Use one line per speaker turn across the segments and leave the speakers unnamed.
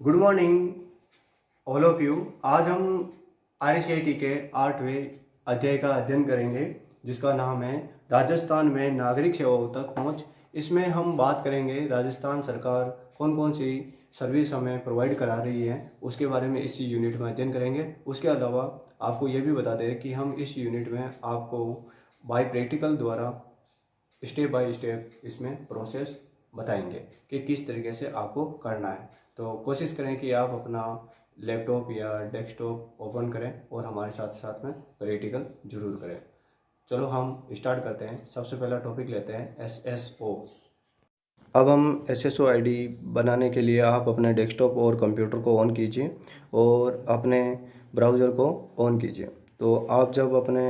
Good morning all of you. आज हम RCIT के 8वें अध्याय का अध्ययन करेंगे जिसका नाम है राजस्थान में नागरिक सेवाओं तक पहुंच। इसमें हम बात करेंगे राजस्थान सरकार कौन कौन सी सर्विस हमें प्रोवाइड करा रही है उसके बारे में इस यूनिट में अध्ययन करेंगे। उसके अलावा आपको ये भी बता दें कि हम इस यूनिट में आपको बाय प्रैक्टिकल द्वारा स्टेप बाय स्टेप इसमें प्रोसेस बताएंगे कि किस तरीके से आपको करना है। तो कोशिश करें कि आप अपना लैपटॉप या डेस्कटॉप ओपन करें और हमारे साथ साथ में प्रैक्टिकल जरूर करें। चलो हम स्टार्ट करते हैं। सबसे पहला टॉपिक लेते हैं SSO। अब हम SSO ID बनाने के लिए आप अपने डेस्कटॉप और कंप्यूटर को ऑन कीजिए और अपने ब्राउज़र को ऑन कीजिए। तो आप जब अपने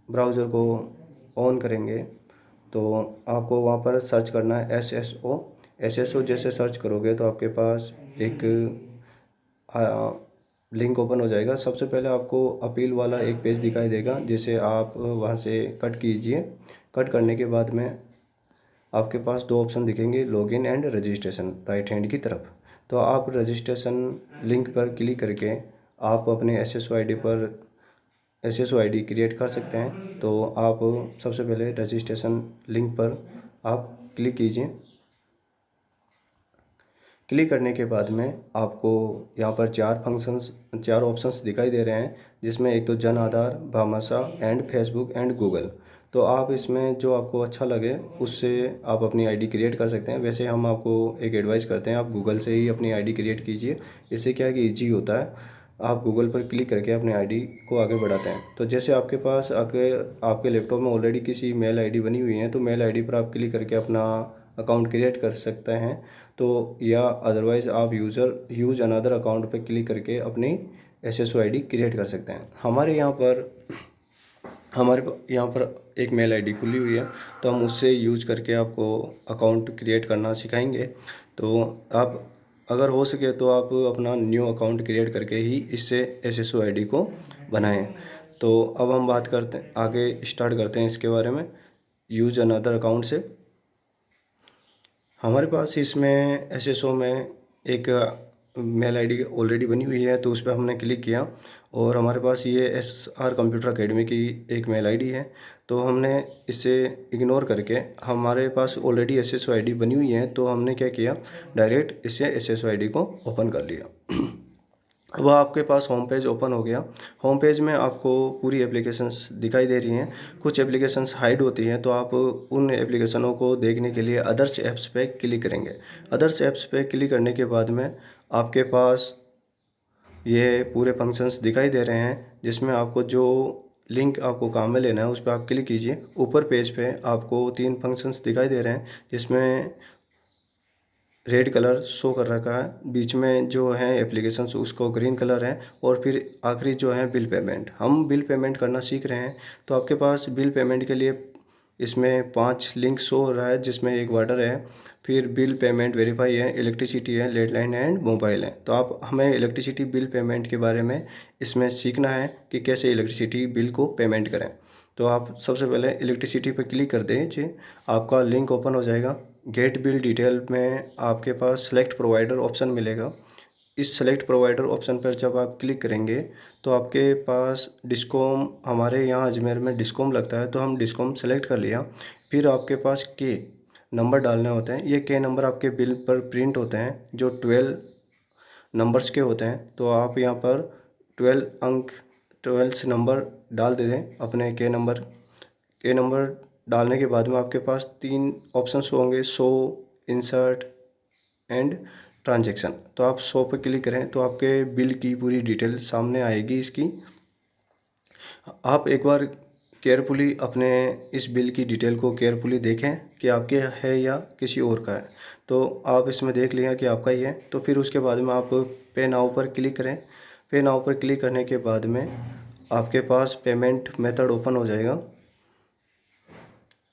ब्राउज़र को ऑन करेंगे तो आपको वहाँ पर सर्च करना है SSO जैसे सर्च करोगे तो आपके पास एक लिंक ओपन हो जाएगा। सबसे पहले आपको अपील वाला एक पेज दिखाई देगा जिसे आप वहाँ से कट कीजिए। कट करने के बाद में आपके पास दो ऑप्शन दिखेंगे, login and registration, right hand की तरफ। तो आप रजिस्ट्रेशन लिंक पर क्लिक करके आप अपने SSO ID क्रिएट कर सकते हैं। तो आप सबसे पहले रजिस्ट्रेशन लिंक पर आप क्लिक कीजिए। क्लिक करने के बाद में आपको यहाँ पर चार ऑप्शंस दिखाई दे रहे हैं, जिसमें एक तो Jan Aadhaar, Bhamashah and Facebook and Google. तो आप इसमें जो आपको अच्छा लगे उससे आप अपनी आईडी क्रिएट कर सकते हैं। वैसे हम आपको एक एडवाइस करते हैं, आप गूगल से ही अपनी आईडी क्रिएट कीजिए। इससे क्या है कि ईजी होता है, आप गूगल पर क्लिक करके अपनी आईडी को आगे बढ़ाते हैं। तो जैसे आपके पास आपके लैपटॉप में ऑलरेडी किसी मेल आईडी बनी हुई है तो मेल आईडी पर आप क्लिक करके अपना अकाउंट क्रिएट कर सकते हैं। तो या अदरवाइज़ आप यूज़ अनदर अकाउंट पर क्लिक करके अपनी SSO ID क्रिएट कर सकते हैं। हमारे यहाँ पर एक मेल आईडी खुली हुई है, तो हम उससे यूज करके आपको अकाउंट क्रिएट करना सिखाएंगे। तो आप अगर हो सके तो आप अपना न्यू अकाउंट क्रिएट करके ही इससे SSO ID को बनाएं। तो अब हम बात करते हैं, आगे स्टार्ट करते हैं इसके बारे में। यूज अनदर अकाउंट से हमारे पास इसमें SSO में एक मेल आईडी ऑलरेडी बनी हुई है, तो उस पर हमने क्लिक किया और हमारे पास ये SR कंप्यूटर अकेडमी की एक मेल आईडी है। तो हमने इसे इग्नोर करके, हमारे पास ऑलरेडी SSO ID बनी हुई है, तो हमने क्या किया, डायरेक्ट इसे SSO ID को ओपन कर लिया। अब आपके पास होम पेज ओपन हो गया। होम पेज में आपको पूरी एप्लीकेशंस दिखाई दे रही हैं। कुछ एप्लीकेशंस हाइड होती हैं, तो आप उन एप्लीकेशनों को देखने के लिए अदर्स ऐप्स पे क्लिक करेंगे। अदर्स ऐप्स पे क्लिक करने के बाद में आपके पास ये पूरे फंक्शंस दिखाई दे रहे हैं, जिसमें आपको जो लिंक आपको काम में लेना है उस पर आप क्लिक कीजिए। ऊपर पेज पे आपको 3 फंक्शंस दिखाई दे रहे हैं, जिसमें रेड कलर शो कर रखा है, बीच में जो है एप्लीकेशंस उसको ग्रीन कलर है, और फिर आखिरी जो है बिल पेमेंट। हम बिल पेमेंट करना सीख रहे हैं, तो आपके पास बिल पेमेंट के लिए इसमें 5 लिंक शो हो रहा है, जिसमें एक वाटर है, फिर बिल पेमेंट वेरीफाई है, इलेक्ट्रिसिटी है, लैंडलाइन एंड मोबाइल है। तो आप हमें इलेक्ट्रिसिटी बिल पेमेंट के बारे में इसमें सीखना है कि कैसे इलेक्ट्रिसिटी बिल को पेमेंट करें। तो आप सबसे पहले इलेक्ट्रिसिटी पर क्लिक कर दीजिए, आपका लिंक ओपन हो जाएगा। गेट बिल डिटेल में आपके पास सेलेक्ट प्रोवाइडर ऑप्शन मिलेगा। इस सेलेक्ट प्रोवाइडर ऑप्शन पर जब आप क्लिक करेंगे तो आपके पास डिस्कॉम, हमारे यहाँ अजमेर में डिस्कॉम लगता है, तो हम डिस्कॉम सेलेक्ट कर लिया। फिर आपके पास के नंबर डालने होते हैं। ये के नंबर आपके बिल पर प्रिंट होते हैं, जो 12 नंबर्स के होते हैं। तो आप यहाँ पर 12 नंबर डाल दे दें अपने के नंबर डालने के बाद में आपके पास 3 ऑप्शंस होंगे, शो, इंसर्ट एंड ट्रांजैक्शन। तो आप शो पर क्लिक करें तो आपके बिल की पूरी डिटेल सामने आएगी इसकी। आप एक बार केयरफुली अपने इस बिल की डिटेल को केयरफुली देखें कि आपके है या किसी और का है। तो आप इसमें देख लिया कि आपका ही है, तो फिर उसके बाद में आप पे नाउ पर क्लिक करें। पे नाउ पर क्लिक करने के बाद में आपके पास पेमेंट मेथड ओपन हो जाएगा,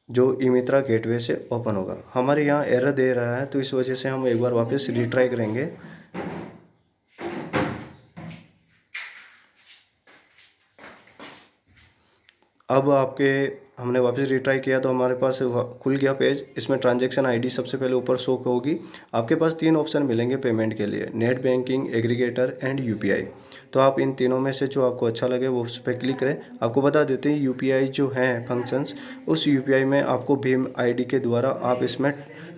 जो ई-मित्रा गेटवे से ओपन होगा। हमारे यहाँ एरर दे रहा है, तो इस वजह से हम एक बार वापस रिट्राई करेंगे। अब आपके हमने वापस रिट्राई किया तो हमारे पास खुल गया पेज। इसमें ट्रांजैक्शन आईडी सबसे पहले ऊपर शो होगी। आपके पास 3 ऑप्शन मिलेंगे पेमेंट के लिए, net banking, aggregator and UPI. तो आप इन तीनों में से जो आपको अच्छा लगे वो उस पर क्लिक करें। आपको बता देते हैं यूपीआई जो है फंक्शंस, उस यूपीआई में आपको भीम आईडी के द्वारा आप इसमें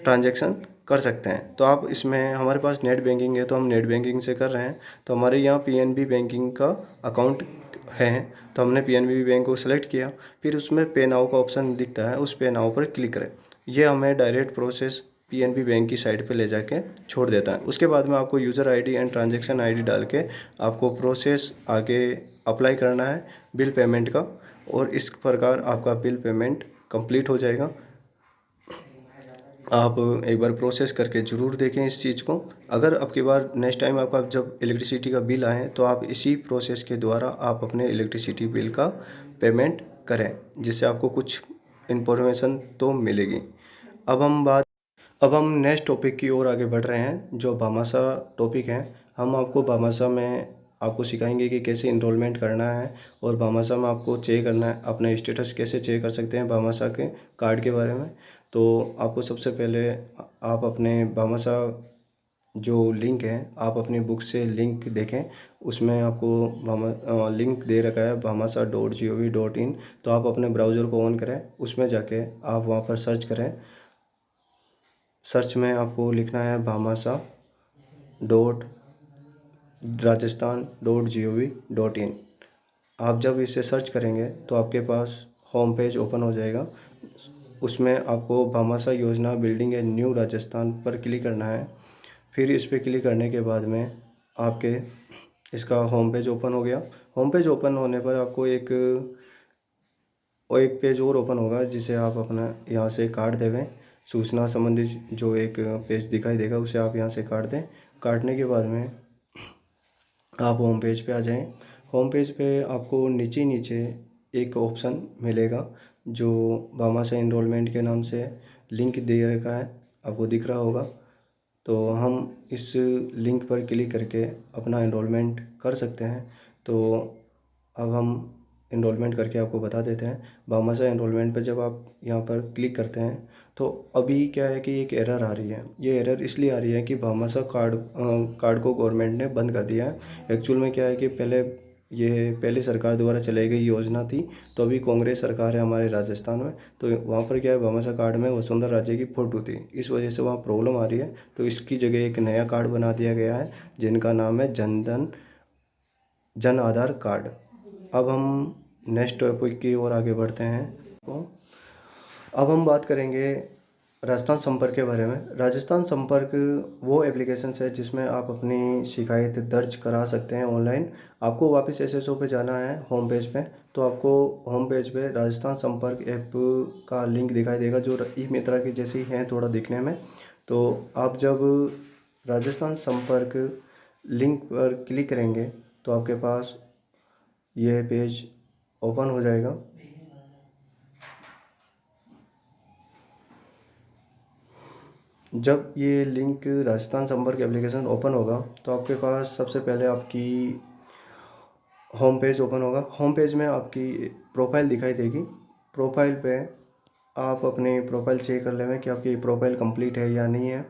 ट्रांजैक्शन कर सकते हैं। तो आप इसमें, हमारे पास नेट बैंकिंग है तो हम नेट बैंकिंग से कर रहे हैं। तो हमारे यहाँ पीएनबी बैंकिंग का अकाउंट है, तो हमने पीएनबी बैंक को सिलेक्ट किया। फिर उसमें पे नाउ का ऑप्शन दिखता है, उस पे नाउ पर क्लिक करें। ये हमें डायरेक्ट प्रोसेस पीएनबी बैंक की साइट पे ले जाके छोड़ देता है। उसके बाद में आपको user ID and transaction ID डाल के आपको प्रोसेस आगे अप्लाई करना है बिल पेमेंट का, और इस प्रकार आपका बिल पेमेंट कंप्लीट हो जाएगा। आप एक बार प्रोसेस करके ज़रूर देखें इस चीज़ को। अगर आपकी बार नेक्स्ट टाइम आपका जब इलेक्ट्रिसिटी का बिल आए तो आप इसी प्रोसेस के द्वारा आप अपने इलेक्ट्रिसिटी बिल का पेमेंट करें, जिससे आपको कुछ इन्फॉर्मेशन तो मिलेगी। अब हम नेक्स्ट टॉपिक की ओर आगे बढ़ रहे हैं, जो भामाशाह टॉपिक है। हम आपको भामाशाह में आपको सिखाएंगे कि कैसे इनरोलमेंट करना है, और भामाशाह में आपको चेक करना है अपना स्टेटस कैसे चेक कर सकते हैं भामाशाह के कार्ड के बारे में। तो आपको सबसे पहले आप अपने भामाशाह जो लिंक है, आप अपनी बुक से लिंक देखें। उसमें आपको लिंक दे रखा है भामाशाह.gov.in। तो आप अपने ब्राउज़र को ऑन करें, उसमें जाके आप वहाँ पर सर्च करें। सर्च में आपको लिखना है भामाशाह.rajasthan.gov.in। आप जब इसे सर्च करेंगे तो आपके पास होम पेज ओपन हो जाएगा। उसमें आपको भामाशाह योजना बिल्डिंग ए न्यू राजस्थान पर क्लिक करना है। फिर इस पर क्लिक करने के बाद में आपके इसका होम पेज ओपन हो गया। होम पेज ओपन होने पर आपको एक पेज और ओपन होगा, जिसे आप अपना यहाँ से काट देवें। सूचना संबंधी जो एक पेज दिखाई देगा उसे आप यहाँ से काट दें। काटने के बाद में आप होम पेज पे आ जाएं। होम पेज पे आपको नीचे नीचे एक ऑप्शन मिलेगा जो भामाशाह एनरोलमेंट के नाम से लिंक दे रखा है, आपको दिख रहा होगा। तो हम इस लिंक पर क्लिक करके अपना एनरोलमेंट कर सकते हैं। तो अब हम एनरोलमेंट करके आपको बता देते हैं। भामाशाह एनरोलमेंट पर जब आप यहाँ पर क्लिक करते हैं तो अभी क्या है कि एक एरर आ रही है। ये एरर इसलिए आ रही है कि भामाशाह कार्ड को गवर्नमेंट ने बंद कर दिया है। एक्चुअल में क्या है कि पहले सरकार द्वारा चलाई गई योजना थी। तो अभी कांग्रेस सरकार है हमारे राजस्थान में, तो वहाँ पर क्या है, भामाशाह कार्ड में वसुंधरा राजे की फ़ोटो थी, इस वजह से वहाँ प्रॉब्लम आ रही है। तो इसकी जगह एक नया कार्ड बना दिया गया है जिनका नाम है जन आधार कार्ड। अब हम नेक्स्ट टॉपिक की ओर आगे बढ़ते हैं। अब हम बात करेंगे राजस्थान संपर्क के बारे में। राजस्थान संपर्क वो एप्लीकेशन है जिसमें आप अपनी शिकायत दर्ज करा सकते हैं ऑनलाइन। आपको वापस एसएसओ पे जाना है होम पेज पे। तो आपको होम पेज पे राजस्थान संपर्क ऐप का लिंक दिखाई देगा, जो ई मित्रा की जैसी है थोड़ा दिखने में। तो आप जब राजस्थान संपर्क लिंक पर क्लिक करेंगे तो आपके पास यह पेज ओपन हो जाएगा। जब ये लिंक राजस्थान संपर्क एप्लीकेशन ओपन होगा तो आपके पास सबसे पहले आपकी होम पेज ओपन होगा। होम पेज में आपकी प्रोफाइल दिखाई देगी। प्रोफाइल पे आप अपनी प्रोफाइल चेक कर लें कि आपकी प्रोफाइल कंप्लीट है या नहीं है।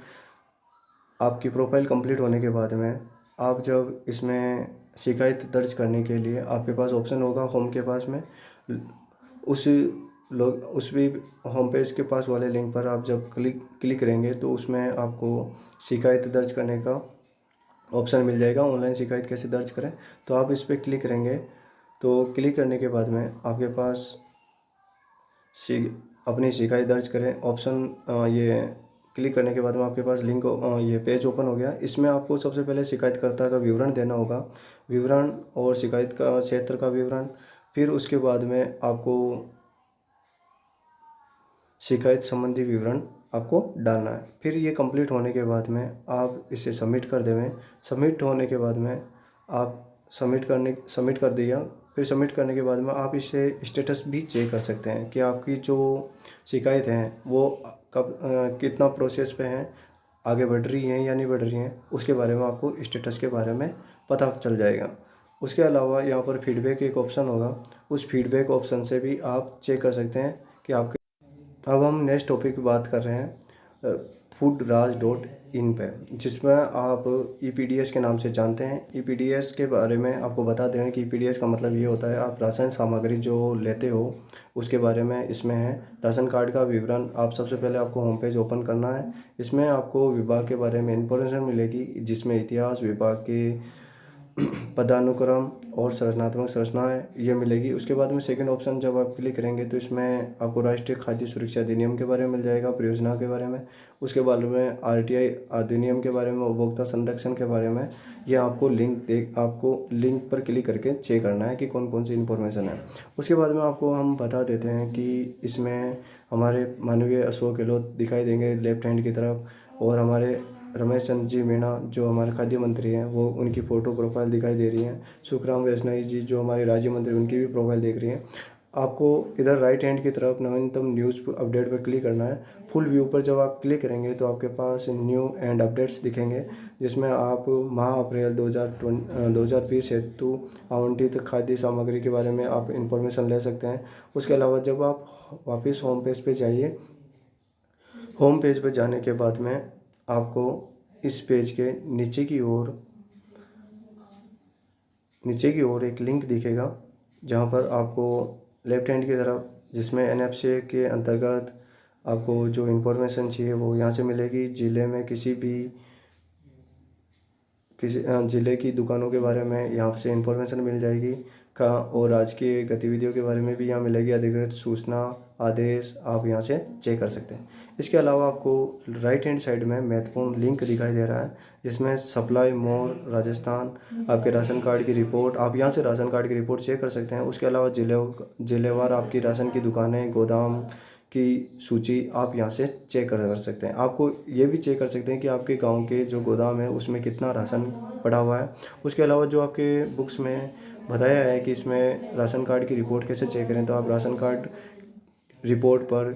आपकी प्रोफाइल कंप्लीट होने के बाद में आप जब इसमें शिकायत दर्ज करने के लिए आपके पास ऑप्शन होगा होम के पास में, उस भी होम पेज के पास वाले लिंक पर आप जब क्लिक करेंगे तो उसमें आपको शिकायत दर्ज करने का ऑप्शन मिल जाएगा। ऑनलाइन शिकायत कैसे दर्ज करें, तो आप इस पर क्लिक करेंगे। तो क्लिक करने के बाद में आपके पास अपनी शिकायत दर्ज करें ऑप्शन, ये क्लिक करने के बाद में आपके पास लिंक ये पेज ओपन हो गया। इसमें आपको सबसे पहले शिकायतकर्ता का विवरण देना होगा, विवरण और शिकायत का क्षेत्र का विवरण। फिर उसके बाद में आपको शिकायत संबंधी विवरण आपको डालना है। फिर ये कंप्लीट होने के बाद में आप इसे सबमिट कर देवें। सबमिट होने के बाद में आप सबमिट कर दिया। फिर सबमिट करने के बाद में आप इसे स्टेटस भी चेक कर सकते हैं कि आपकी जो शिकायत है वो कब कितना प्रोसेस पे है, आगे बढ़ रही हैं या नहीं बढ़ रही हैं, उसके बारे में आपको स्टेटस के बारे में पता चल जाएगा। उसके अलावा यहाँ पर फीडबैक एक ऑप्शन होगा, उस फीडबैक ऑप्शन से भी आप चेक कर सकते हैं कि आपके। अब हम नेक्स्ट टॉपिक की बात कर रहे हैं foodraz.in पे, जिसमें आप EPDS के नाम से जानते हैं। EPDS के बारे में आपको बता दें कि EPDS का मतलब ये होता है, आप राशन सामग्री जो लेते हो उसके बारे में इसमें है। राशन कार्ड का विवरण, आप सबसे पहले आपको होम पेज ओपन करना है। इसमें आपको विभाग के बारे में इंफॉर्मेशन मिलेगी, जिसमें इतिहास, विभाग के पदानुक्रम और संरचनात्मक संरचनाएँ ये मिलेगी। उसके बाद में सेकंड ऑप्शन जब आप क्लिक करेंगे तो इसमें आपको राष्ट्रीय खाद्य सुरक्षा अधिनियम के बारे में मिल जाएगा, परियोजना के बारे में। उसके बाद में RTI अधिनियम के बारे में, उपभोक्ता संरक्षण के बारे में। ये आपको लिंक पर क्लिक करके चेक करना है कि कौन कौन सी इन्फॉर्मेशन है। उसके बाद में आपको हम बता देते हैं कि इसमें हमारे माननीय अशोक गहलोत दिखाई देंगे लेफ्ट हैंड की तरफ, और हमारे रमेश चंद्र जी मीणा जो हमारे खाद्य मंत्री हैं वो उनकी फ़ोटो प्रोफाइल दिखाई दे रही है। सुखराम वैष्णवी जी जो हमारे राज्य मंत्री, उनकी भी प्रोफाइल देख रही है। आपको इधर राइट हैंड की तरफ नवीनतम न्यूज़ अपडेट पर क्लिक करना है। फुल व्यू पर जब आप क्लिक करेंगे तो आपके पास न्यू एंड अपडेट्स दिखेंगे, जिसमें आप माह अप्रैल 2020 हेतु आवंटित खाद्य सामग्री के बारे में आप इंफॉर्मेशन ले सकते हैं। उसके अलावा जब आप वापस होम पेज पे जाइए, होम पेज पे जाने के बाद में आपको इस पेज के नीचे की ओर एक लिंक दिखेगा, जहां पर आपको लेफ्ट हैंड की तरफ, जिसमें NFC के अंतर्गत आपको जो इन्फॉर्मेशन चाहिए वो यहाँ से मिलेगी। ज़िले में किसी ज़िले की दुकानों के बारे में यहाँ से इन्फॉर्मेशन मिल जाएगी और राजकीय गतिविधियों के बारे में भी यहाँ मिलेगी। अधिकृत सूचना आदेश आप यहाँ से चेक कर सकते हैं। इसके अलावा आपको राइट हैंड साइड में महत्वपूर्ण लिंक दिखाई दे रहा है, जिसमें सप्लाई मोर राजस्थान, आपके राशन कार्ड की रिपोर्ट, आप यहाँ से राशन कार्ड की रिपोर्ट चेक कर सकते हैं। उसके अलावा जिलेवार आपकी राशन की दुकानें, गोदाम की सूची आप यहाँ से चेक कर सकते हैं। आपको ये भी चेक कर सकते हैं कि आपके गांव के जो गोदाम है उसमें कितना राशन पड़ा हुआ है। उसके अलावा जो आपके बुक्स में बताया है कि इसमें राशन कार्ड की रिपोर्ट कैसे चेक करें, तो आप राशन कार्ड रिपोर्ट पर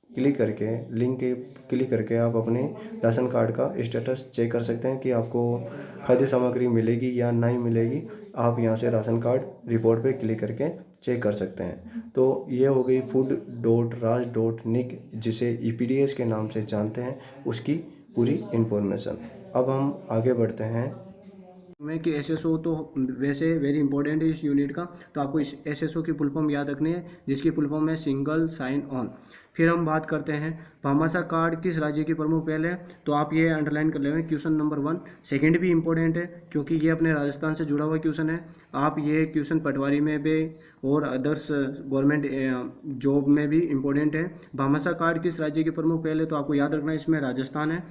क्लिक करके, लिंक के क्लिक करके आप अपने राशन कार्ड का स्टेटस चेक कर सकते हैं कि आपको खाद्य सामग्री मिलेगी या नहीं मिलेगी। आप यहाँ से राशन कार्ड रिपोर्ट पे क्लिक करके चेक कर सकते हैं। तो ये हो गई food.raj.nic, जिसे EPDS के नाम से जानते हैं, उसकी पूरी इन्फॉर्मेशन। अब हम आगे बढ़ते हैं
में कि SSO तो वैसे वेरी इंपॉर्टेंट है इस यूनिट का, तो आपको इस SSO की फुल फॉर्म याद रखनी है, जिसकी फुल फॉर्म है सिंगल साइन ऑन। फिर हम बात करते हैं भामाशाह कार्ड किस राज्य की प्रमुख पहल है, तो आप ये अंडरलाइन कर लेंगे क्वेश्चन नंबर 1। सेकंड भी इंपॉर्टेंट है क्योंकि ये अपने राजस्थान से जुड़ा हुआ क्वेश्चन है। आप ये क्वेश्चन पटवारी में भी और अदर्स गवर्नमेंट जॉब में भी इंपॉर्टेंट है। भामाशाह कार्ड किस राज्य की प्रमुख पहल है, तो आपको याद रखना है इसमें राजस्थान है।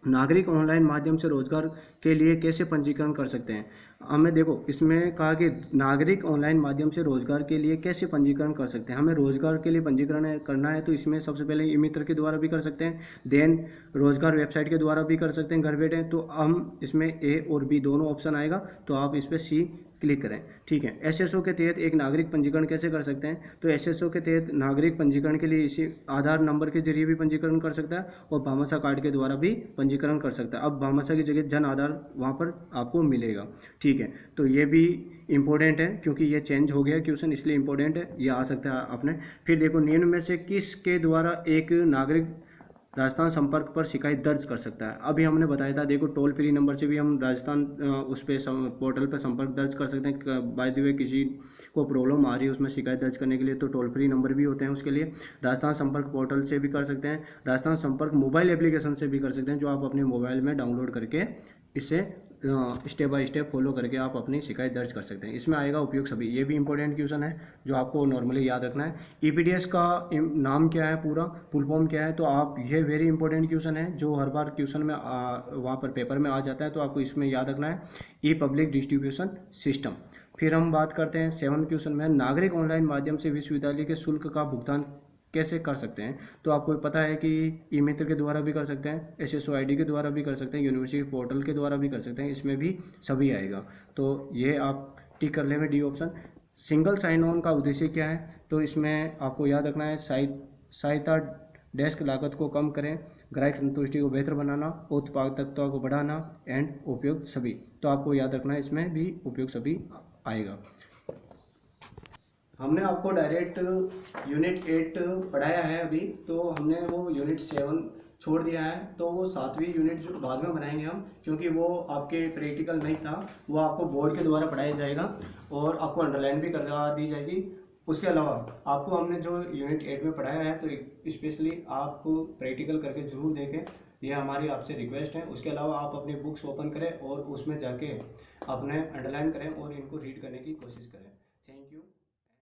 नागरिक ऑनलाइन माध्यम से रोजगार के लिए कैसे पंजीकरण कर सकते हैं, हमें देखो इसमें कहा कि नागरिक ऑनलाइन माध्यम से रोजगार के लिए कैसे पंजीकरण कर सकते हैं। हमें रोजगार के लिए पंजीकरण करना है तो इसमें सबसे पहले ई मित्र के द्वारा भी कर सकते हैं, देन रोजगार वेबसाइट के द्वारा भी कर सकते हैं घर बैठे। तो हम इसमें A और B दोनों ऑप्शन आएगा, तो आप इस पर C क्लिक करें। ठीक है। SSO के तहत एक नागरिक पंजीकरण कैसे कर सकते हैं, तो SSO के तहत नागरिक पंजीकरण के लिए इसी आधार नंबर के जरिए भी पंजीकरण कर सकता है और भामाशाह कार्ड के द्वारा भी पंजीकरण कर सकता है। अब भामाशाह की जगह जन आधार वहाँ पर आपको मिलेगा। ठीक है, तो ये भी इंपॉर्टेंट है क्योंकि ये चेंज हो गया क्वेश्चन, इसलिए इंपॉर्टेंट है, ये आ सकता है आपने। फिर देखो निम्न में से किसके द्वारा एक नागरिक राजस्थान संपर्क पर शिकायत दर्ज कर सकता है। अभी हमने बताया था, देखो टोल फ्री नंबर से भी हम राजस्थान उस पर पोर्टल पर संपर्क दर्ज कर सकते हैं। बाय द वे किसी को प्रॉब्लम आ रही है उसमें शिकायत दर्ज करने के लिए, तो टोल फ्री नंबर भी होते हैं उसके लिए। राजस्थान संपर्क पोर्टल से भी कर सकते हैं, राजस्थान संपर्क मोबाइल एप्लीकेशन से भी कर सकते हैं, जो आप अपने मोबाइल में डाउनलोड करके इससे स्टेप बाय स्टेप फॉलो करके आप अपनी शिकायत दर्ज कर सकते हैं। इसमें आएगा उपयोग सभी, ये भी इंपॉर्टेंट क्वेश्चन है जो आपको नॉर्मली याद रखना है। EPDS का नाम क्या है, पूरा फुल फॉर्म क्या है, तो आप ये वेरी इंपॉर्टेंट क्वेश्चन है जो हर बार क्वेश्चन में वहाँ पर पेपर में आ जाता है, तो आपको इसमें याद रखना है ई पब्लिक डिस्ट्रीब्यूशन सिस्टम। फिर हम बात करते हैं 7 क्वेश्चन में, नागरिक ऑनलाइन माध्यम से विश्वविद्यालय के शुल्क का भुगतान कैसे कर सकते हैं, तो आपको पता है कि ई मित्र के द्वारा भी कर सकते हैं, SSO ID के द्वारा भी कर सकते हैं, यूनिवर्सिटी पोर्टल के द्वारा भी कर सकते हैं, इसमें भी सभी आएगा, तो ये आप टिक कर लेंगे D option. Single sign on का उद्देश्य क्या है, तो इसमें आपको याद रखना है सहायता डेस्क लागत को कम करें, ग्राहक संतुष्टि को बेहतर बनाना, उत्पादकता को बढ़ाना एंड उपयुक्त सभी। तो आपको याद रखना है, इसमें भी उपयुक्त सभी आएगा। हमने आपको डायरेक्ट यूनिट 8 पढ़ाया है अभी, तो हमने वो यूनिट 7 छोड़ दिया है। तो वो 7वीं यूनिट जो बाद में बनाएंगे हम, क्योंकि वो आपके प्रैक्टिकल नहीं था, वो आपको बोर्ड के द्वारा पढ़ाया जाएगा और आपको अंडरलाइन भी करवा दी जाएगी। उसके अलावा आपको हमने जो यूनिट 8 में पढ़ाया है, तो स्पेशली आपको प्रैक्टिकल करके ज़रूर देखें, ये हमारी आपसे रिक्वेस्ट है। उसके अलावा आप अपनी बुक्स ओपन करें और उसमें जाके अपने अंडरलाइन करें और इनको रीड करने की कोशिश करें।